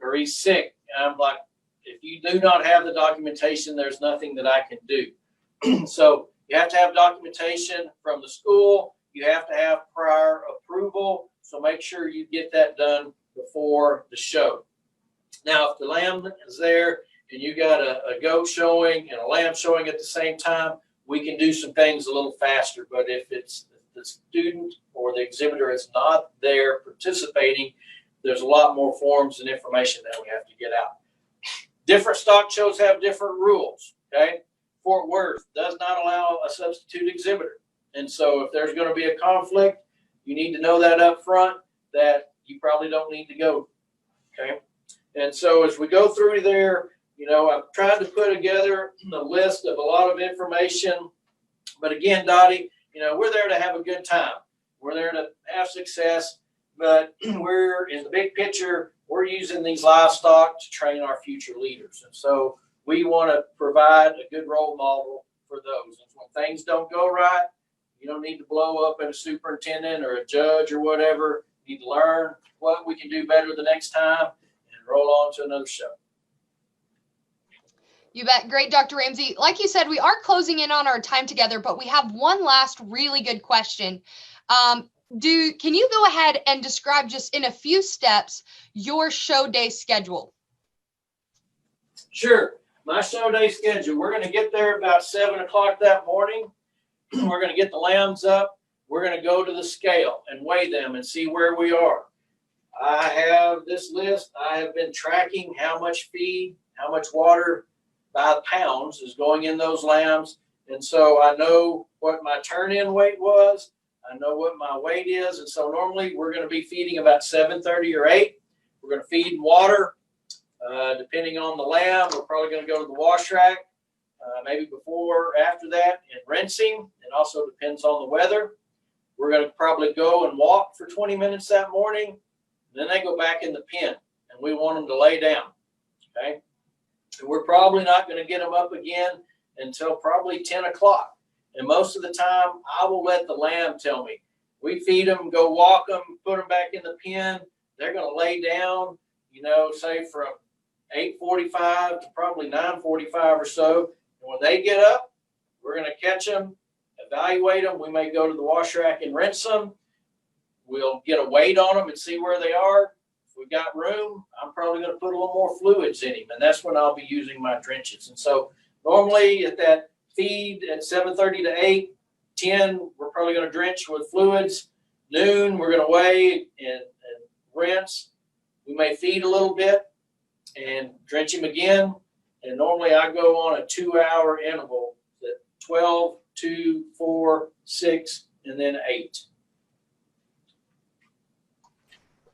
or he's sick. And I'm like, if you do not have the documentation, there's nothing that I can do. So you have to have documentation from the school. You have to have prior approval. So make sure you get that done before the show. Now, if the lamb is there and you got a goat showing and a lamb showing at the same time, we can do some things a little faster. But if it's the student or the exhibitor is not there participating, there's a lot more forms and information that we have to get out. Different stock shows have different rules. Okay. Fort Worth does not allow a substitute exhibitor. And so if there's going to be a conflict, you need to know that up front, that you probably don't need to go. Okay. And so as we go through there, I've tried to put together a list of a lot of information. But again, Dottie, we're there to have a good time. We're there to have success. But we're in the big picture, we're using these livestock to train our future leaders. And so we want to provide a good role model for those. And when things don't go right, you don't need to blow up at a superintendent or a judge or whatever. You need to learn what we can do better the next time and roll on to another show. You bet. Great, Dr. Ramsey. Like you said, we are closing in on our time together, but we have one last really good question. Can you go ahead and describe just in a few steps your show day schedule? Sure. My show day schedule, we're going to get there about 7 o'clock that morning. We're going to get the lambs up. We're going to go to the scale and weigh them and see where we are. I have this list. I have been tracking how much feed, how much water by pounds is going in those lambs. And so I know what my turn-in weight was. I know what my weight is. And so normally we're going to be feeding about 7:30 or 8. We're going to feed water. Depending on the lamb, we're probably going to go to the wash rack, maybe before or after that, and rinsing. It also depends on the weather. We're going to probably go and walk for 20 minutes that morning. Then they go back in the pen, and we want them to lay down. Okay. And we're probably not going to get them up again until probably 10 o'clock. And most of the time, I will let the lamb tell me. We feed them, go walk them, put them back in the pen. They're going to lay down, say from 8:45 to probably 9:45 or so. And when they get up, we're going to catch them, evaluate them. We may go to the wash rack and rinse them. We'll get a weight on them and see where they are. If we got room, I'm probably going to put a little more fluids in him, and that's when I'll be using my drenches. And so normally at that feed at 7:30 to 8, 10, we're probably going to drench with fluids. Noon, we're going to weigh and rinse. We may feed a little bit and drench him again. And normally I go on a 2-hour interval, at 12, 2, 4, 6, and then 8.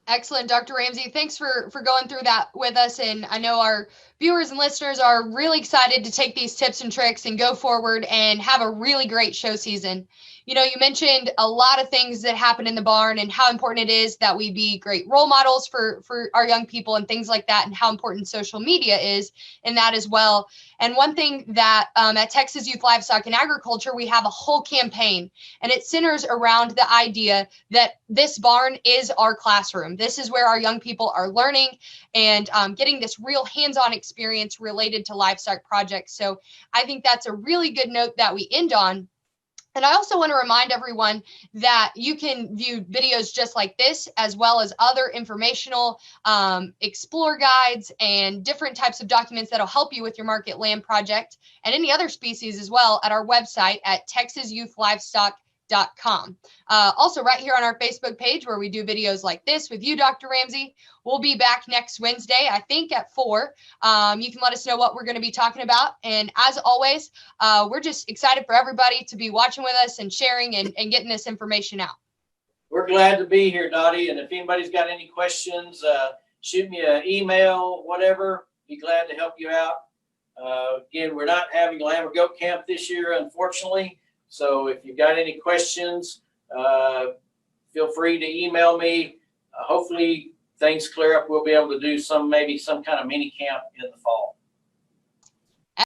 Excellent, Dr. Ramsey. Thanks for going through that with us. And I know our viewers and listeners are really excited to take these tips and tricks and go forward and have a really great show season. You mentioned a lot of things that happen in the barn and how important it is that we be great role models for our young people and things like that, and how important social media is in that as well. And one thing that at Texas Youth Livestock and Agriculture, we have a whole campaign, and it centers around the idea that this barn is our classroom. This is where our young people are learning and getting this real hands-on experience related to livestock projects. So I think that's a really good note that we end on. And I also want to remind everyone that you can view videos just like this, as well as other informational explore guides and different types of documents that'll help you with your market lamb project and any other species as well at our website at texasyouthlivestock.com. Also right here on our Facebook page where we do videos like this with you, Dr. Ramsey. We'll be back next Wednesday, I think at 4. You can let us know what we're going to be talking about. And as always, we're just excited for everybody to be watching with us and sharing and getting this information out. We're glad to be here, Dottie. And if anybody's got any questions, shoot me an email, whatever. Be glad to help you out. Again, we're not having lamb or goat camp this year, unfortunately. So if you've got any questions, feel free to email me. Hopefully things clear up. We'll be able to do maybe some kind of mini camp in the fall.